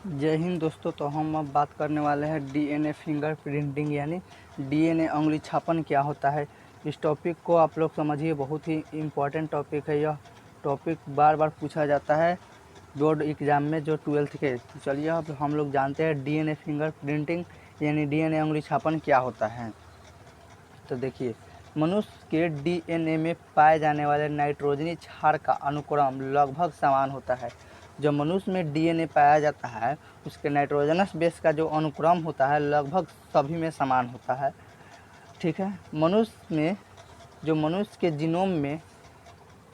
जय हिंद दोस्तों। तो हम अब बात करने वाले हैं डीएनए फिंगर प्रिंटिंग यानी डीएनए उंगली छापन क्या होता है। इस टॉपिक को आप लोग समझिए, बहुत ही इम्पोर्टेंट टॉपिक है। यह टॉपिक बार बार पूछा जाता है बोर्ड एग्ज़ाम में, जो 12th के। तो चलिए अब हम लोग जानते हैं डीएनए फिंगर प्रिंटिंग यानी डीएनए उंगली छापन क्या होता है। तो देखिए, मनुष्य के डीएनए में पाए जाने वाले नाइट्रोजनी क्षार का अनुक्रम लगभग समान होता है। जो मनुष्य में डीएनए पाया जाता है उसके नाइट्रोजनस बेस का जो अनुक्रम होता है लगभग सभी में समान होता है। ठीक है। मनुष्य के जीनोम में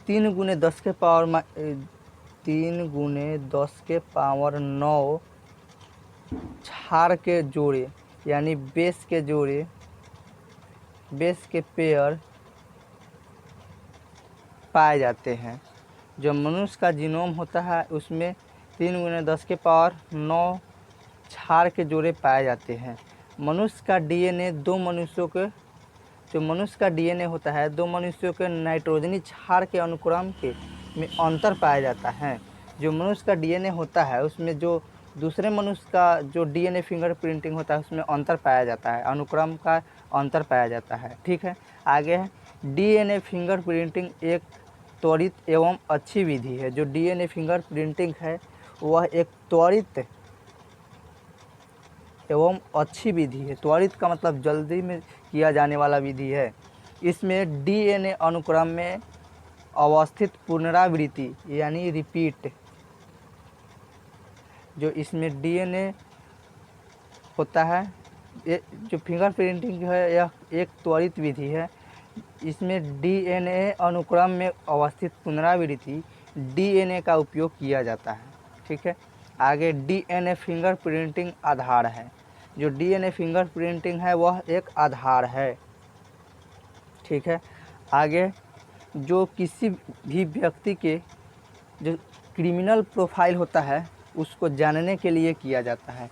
3 × 10⁻⁹ क्षार के जोड़े यानी बेस के पेयर पाए जाते हैं। जो मनुष्य का जीनोम होता है उसमें 3 × 10⁻⁹ क्षार के जोड़े पाए जाते हैं। मनुष्य का डीएनए जो मनुष्य का डीएनए होता है दो मनुष्यों के नाइट्रोजनी क्षार के अनुक्रम के में अंतर पाया जाता है। जो मनुष्य का डीएनए होता है उसमें जो दूसरे मनुष्य का जो डीएनए फिंगर प्रिंटिंग होता है उसमें अंतर पाया जाता है, अनुक्रम का अंतर पाया जाता है। ठीक है। आगे है डीएनए फिंगर प्रिंटिंग एक त्वरित एवं अच्छी विधि है। जो डीएनए फिंगर प्रिंटिंग है वह एक त्वरित एवं अच्छी विधि है। त्वरित का मतलब जल्दी में किया जाने वाला विधि है। इसमें डीएनए अनुक्रम में अवस्थित पुनरावृत्ति यानी रिपीट, जो इसमें डीएनए होता है, ये जो फिंगर प्रिंटिंग है यह एक त्वरित विधि है। इसमें डीएनए अनुक्रम में अवस्थित पुनरावृत्ति डीएनए का उपयोग किया जाता है। ठीक है। आगे डीएनए फिंगर प्रिंटिंग आधार है। जो डीएनए फिंगर प्रिंटिंग है वह एक आधार है। ठीक है। आगे जो किसी भी व्यक्ति के जो क्रिमिनल प्रोफाइल होता है उसको जानने के लिए किया जाता है।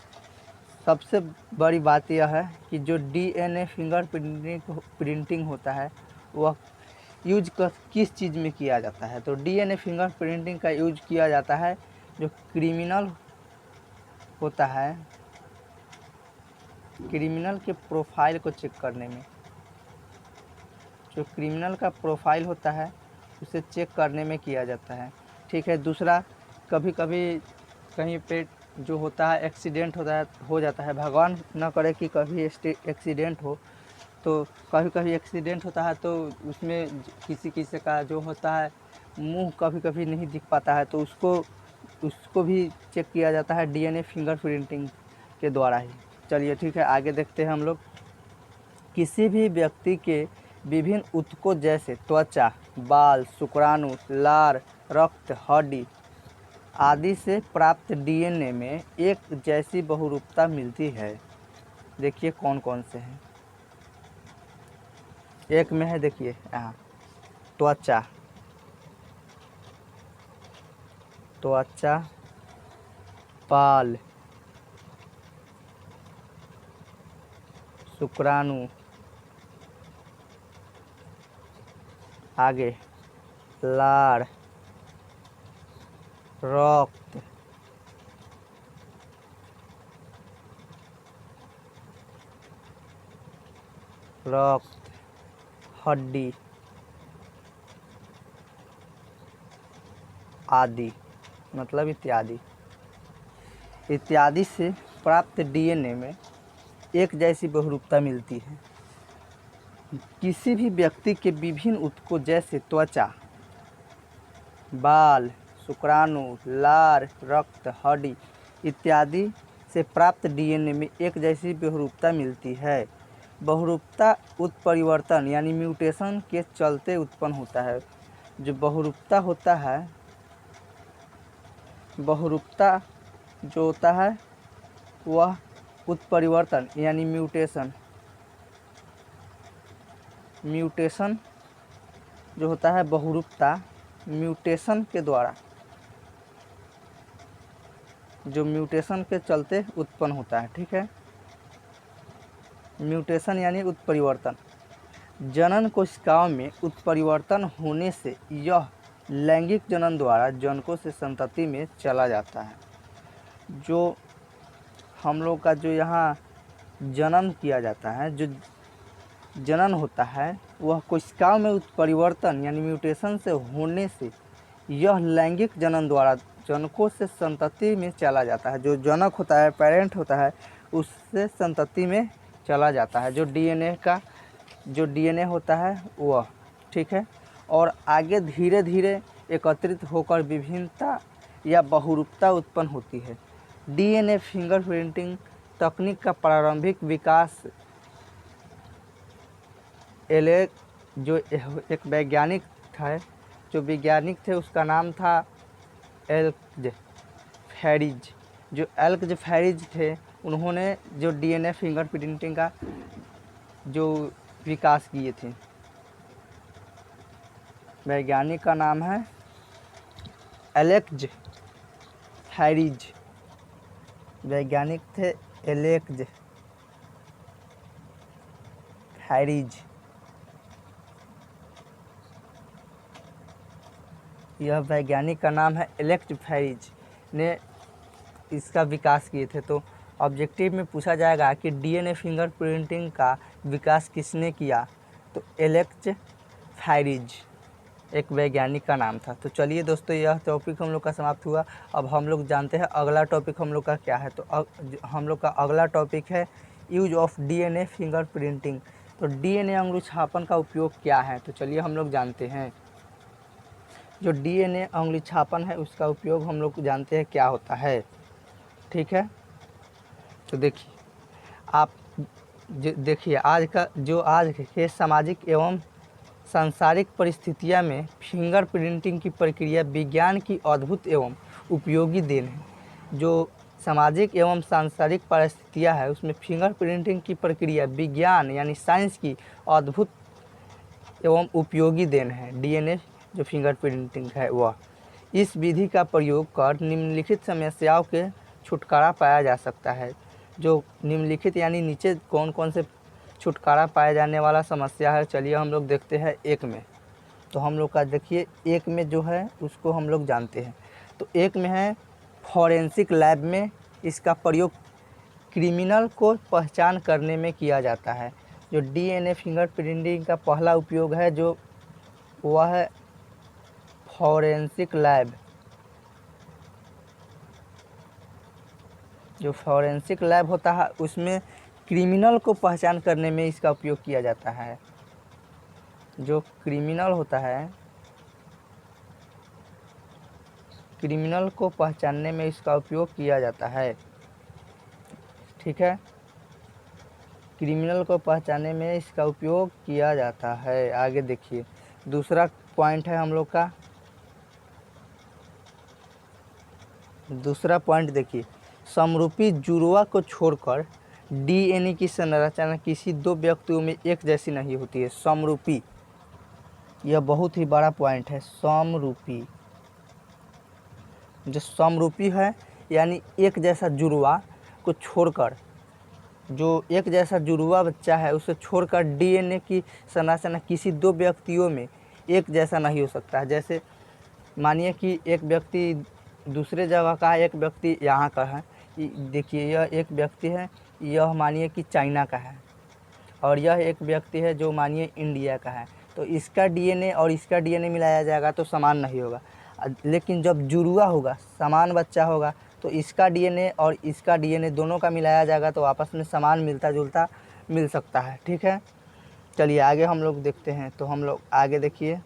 सबसे बड़ी बात यह है कि जो डीएनए फिंगर प्रिंटिंग होता है वह यूज किस चीज़ में किया जाता है। तो डीएनए फिंगर प्रिंटिंग का यूज किया जाता है जो क्रिमिनल होता है, क्रिमिनल के प्रोफाइल को चेक करने में। जो क्रिमिनल का प्रोफाइल होता है उसे चेक करने में किया जाता है। ठीक है। दूसरा, कभी कभी कहीं पे जो होता है एक्सीडेंट हो जाता है, भगवान न करे कि कभी एक्सीडेंट हो, तो कभी कभी एक्सीडेंट होता है तो उसमें किसी का जो होता है मुंह कभी कभी नहीं दिख पाता है, तो उसको भी चेक किया जाता है डीएनए फिंगर प्रिंटिंग के द्वारा ही। चलिए ठीक है, आगे देखते हैं हम लोग। किसी भी व्यक्ति के विभिन्न ऊतकों जैसे त्वचा, बाल, शुक्राणु, लार, रक्त, हड्डी आदि से प्राप्त डीएनए में एक जैसी बहुरूपता मिलती है। देखिए कौन कौन से हैं। एक में है, देखिए यहाँ त्वचा, बाल, शुक्राणु, आगे लार, रक्त, हड्डी आदि, मतलब इत्यादि से प्राप्त डीएनए में एक जैसी बहुरूपता मिलती है। किसी भी व्यक्ति के विभिन्न ऊतकों जैसे त्वचा, बाल, शुक्राणु, लार, रक्त, हड्डी इत्यादि से प्राप्त डीएनए में एक जैसी बहुरूपता मिलती है। बहुरूपता उत्परिवर्तन यानी म्यूटेशन के चलते उत्पन्न होता है। जो बहुरूपता होता है, बहुरूपता जो होता है वह उत्परिवर्तन यानी म्यूटेशन जो होता है, बहुरूपता म्यूटेशन के द्वारा, जो म्यूटेशन के चलते उत्पन्न होता है। ठीक है। म्यूटेशन यानी उत्परिवर्तन। जनन कोशिकाओं में उत्परिवर्तन होने से यह लैंगिक जनन द्वारा जनकों से संतति में चला जाता है। जो हम लोग का जो यहाँ जनन किया जाता है, जो जनन होता है, वह कोशिकाओं में उत्परिवर्तन यानी म्यूटेशन से होने से यह लैंगिक जनन द्वारा जनकों से संतति में चला जाता है। जो जनक होता है, पेरेंट होता है, उससे संतति में चला जाता है, जो डीएनए होता है वह, ठीक है। और आगे धीरे धीरे एकत्रित होकर विभिन्नता या बहुरूपता उत्पन्न होती है। डीएनए फिंगरप्रिंटिंग तकनीक का प्रारंभिक विकास जो एक वैज्ञानिक था, जो वैज्ञानिक थे उसका नाम था एल्क्ज फैरिज। जो एल्क्ज फैरिज थे, उन्होंने जो डीएनए फिंगरप्रिंटिंग का जो विकास किए थे। वैज्ञानिक का नाम है एलेक्ज फैरिज। वैज्ञानिक थे एलेक्ज फैरिज। यह वैज्ञानिक का नाम है एलेक्ज फैरिज ने इसका विकास किए थे। तो ऑब्जेक्टिव में पूछा जाएगा कि डीएनए फिंगरप्रिंटिंग का विकास किसने किया, तो एलेक्ज फैरिज एक वैज्ञानिक का नाम था। तो चलिए दोस्तों, यह टॉपिक हम लोग का समाप्त हुआ। अब हम लोग जानते हैं अगला टॉपिक हम लोग का क्या है। तो हम लोग का अगला टॉपिक है यूज ऑफ डीएनए फिंगरप्रिंटिंग। तो डीएनए अंगुली छापन का उपयोग क्या है, तो चलिए हम लोग जानते हैं। जो डीएनए अंगुली छापन है, उसका उपयोग हम लोग जानते हैं क्या होता है, ठीक है। तो देखिए, आप देखिए आज के सामाजिक एवं सांसारिक परिस्थितियों में फिंगरप्रिंटिंग की प्रक्रिया विज्ञान की अद्भुत एवं उपयोगी देन है। जो सामाजिक एवं सांसारिक परिस्थितियाँ है, उसमें फिंगरप्रिंटिंग की प्रक्रिया विज्ञान यानी साइंस की अद्भुत एवं उपयोगी देन है। डीएनए जो फिंगरप्रिंटिंग है वह, इस विधि का प्रयोग कर निम्नलिखित समस्याओं के छुटकारा पाया जा सकता है। जो निम्नलिखित यानी नीचे कौन कौन से छुटकारा पाया जाने वाला समस्या है, चलिए हम लोग देखते हैं एक में। तो हम लोग का देखिए, एक में जो है उसको हम लोग जानते हैं। तो एक में है फॉरेंसिक लैब में इसका प्रयोग क्रिमिनल को पहचान करने में किया जाता है। जो डीएनए फिंगरप्रिंटिंग का पहला उपयोग है जो वह है फॉरेंसिक लैब। जो फॉरेंसिक लैब होता है उसमें क्रिमिनल को पहचान करने में इसका उपयोग किया जाता है। जो क्रिमिनल होता है, क्रिमिनल को पहचानने में इसका उपयोग किया जाता है, ठीक है। क्रिमिनल को पहचानने में इसका उपयोग किया जाता है। आगे देखिए, दूसरा पॉइंट है हम लोग का, दूसरा पॉइंट देखिए, समरूपी जुड़वा को छोड़कर डीएनए की संरचना किसी दो व्यक्तियों में एक जैसी नहीं होती है। समरूपी, यह बहुत ही बड़ा पॉइंट है। समरूपी, जो समरूपी है यानी एक जैसा जुड़वा को छोड़कर, जो एक जैसा जुड़वा बच्चा है उसे छोड़कर डीएनए की संरचना किसी दो व्यक्तियों में एक जैसा नहीं हो सकता है। जैसे मानिए कि एक व्यक्ति दूसरे जगह का है, एक व्यक्ति यहाँ का है। देखिए, यह एक व्यक्ति है, यह मानिए कि चाइना का है, और यह एक व्यक्ति है जो मानिए इंडिया का है। तो इसका डीएनए और इसका डीएनए मिलाया जाएगा तो समान नहीं होगा। लेकिन जब जुड़वा होगा, समान बच्चा होगा, तो इसका डीएनए और इसका डीएनए दोनों का मिलाया जाएगा तो आपस में समान मिलता जुलता मिल सकता है, ठीक है। चलिए आगे हम लोग देखते हैं। तो हम लोग आगे देखिए,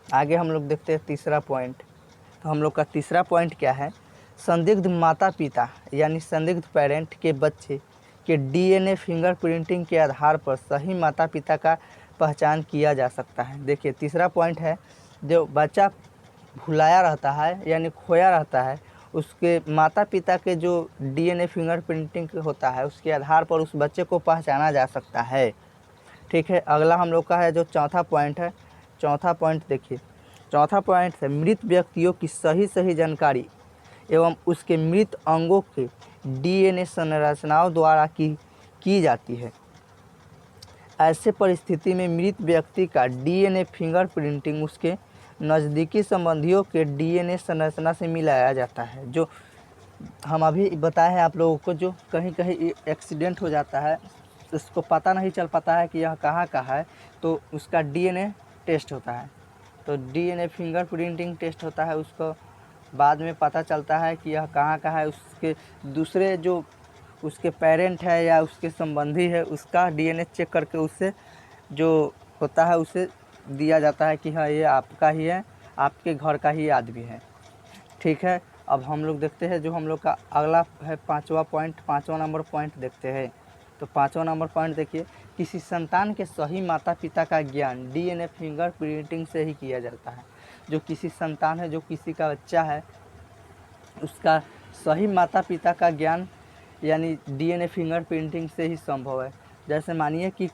आगे हम लोग देखते हैं तीसरा पॉइंट। तो हम लोग का तीसरा पॉइंट क्या है, संदिग्ध माता पिता यानी संदिग्ध पेरेंट के बच्चे के डीएनए फिंगरप्रिंटिंग के आधार पर सही माता पिता का पहचान किया जा सकता है। देखिए, तीसरा पॉइंट है, जो बच्चा भुलाया रहता है यानी खोया रहता है, उसके माता पिता के जो डीएनए फिंगरप्रिंटिंग होता है उसके आधार पर उस बच्चे को पहचाना जा सकता है, ठीक है। अगला हम लोग का है जो चौथा पॉइंट है। चौथा पॉइंट देखिए, चौथा पॉइंट है मृत व्यक्तियों की सही जानकारी एवं उसके मृत अंगों के डीएनए संरचनाओं द्वारा की जाती है। ऐसे परिस्थिति में मृत व्यक्ति का डीएनए फिंगरप्रिंटिंग उसके नज़दीकी संबंधियों के डीएनए संरचना से मिलाया जाता है। जो हम अभी बताए हैं आप लोगों को, जो कहीं कहीं एक्सीडेंट हो जाता है, उसको पता नहीं चल पाता है कि यह कहाँ का है, तो उसका डीएनए टेस्ट होता है। तो डीएनए फिंगरप्रिंटिंग टेस्ट होता है, उसको बाद में पता चलता है कि यह कहाँ का है। उसके दूसरे जो उसके पेरेंट है या उसके संबंधी है, उसका डीएनए चेक करके उससे जो होता है उसे दिया जाता है कि हाँ ये आपका ही है, आपके घर का ही आदमी है। ठीक है, अब हम लोग देखते हैं जो हम लोग का अगला है पाँचवा नंबर पॉइंट देखते हैं। तो पाँचवा नंबर पॉइंट देखिए, किसी संतान के सही माता पिता का ज्ञान डीएनए फिंगरप्रिंटिंग से ही किया जाता है। जो किसी संतान है, जो किसी का बच्चा है, उसका सही माता पिता का ज्ञान यानी डीएनए फिंगरप्रिंटिंग से ही संभव है। जैसे मानिए कि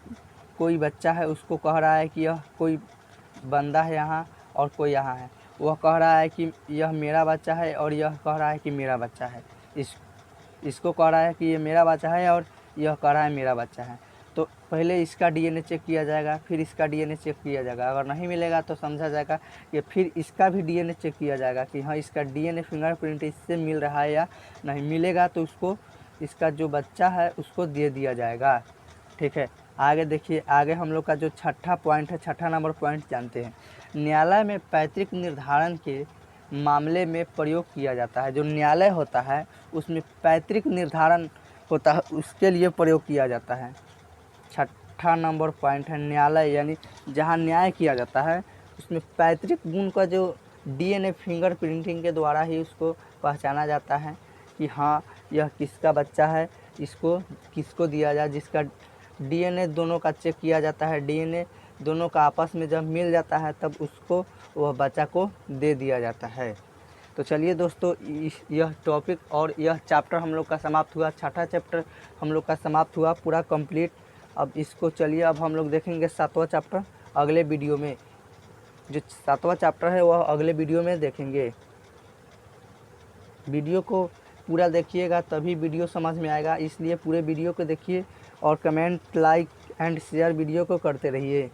कोई बच्चा है, उसको कह रहा है कि यह कोई बंदा है यहाँ और कोई यहाँ है, वह कह रहा है कि यह मेरा बच्चा है और यह कह रहा है कि मेरा बच्चा है। इसको कह रहा है कि ये मेरा बच्चा है और यह कह रहा है मेरा बच्चा है। तो पहले इसका डीएनए चेक किया जाएगा, फिर इसका डीएनए चेक किया जाएगा। अगर नहीं मिलेगा तो समझा जाएगा कि फिर इसका भी डीएनए चेक किया जाएगा कि हाँ इसका डीएनए फिंगरप्रिंट इससे मिल रहा है या नहीं। मिलेगा तो उसको, इसका जो बच्चा है उसको दे दिया जाएगा। ठीक है, आगे देखिए, आगे हम लोग का जो छठा पॉइंट है, छठा नंबर पॉइंट जानते हैं। न्यायालय में पैतृक निर्धारण के मामले में प्रयोग किया जाता है। जो न्यायालय होता है उसमें पैतृक निर्धारण होता है, उसके लिए प्रयोग किया जाता है। छठा नंबर पॉइंट है न्यायालय, यानी जहाँ न्याय किया जाता है उसमें पैतृक गुण का जो डीएनए फिंगरप्रिंटिंग के द्वारा ही उसको पहचाना जाता है कि हाँ यह किसका बच्चा है, इसको किसको दिया जाए। जिसका डीएनए दोनों का चेक किया जाता है, डीएनए दोनों का आपस में जब मिल जाता है तब उसको, वह बच्चा को दे दिया जाता है। तो चलिए दोस्तों, यह टॉपिक और यह चैप्टर हम लोग का समाप्त हुआ। छठा चैप्टर हम लोग का समाप्त हुआ पूरा कंप्लीट। अब इसको चलिए, अब हम लोग देखेंगे सातवां चैप्टर अगले वीडियो में। जो सातवां चैप्टर है वह अगले वीडियो में देखेंगे। वीडियो को पूरा देखिएगा तभी वीडियो समझ में आएगा, इसलिए पूरे वीडियो को देखिए और comment, like and share video को करते रहिए।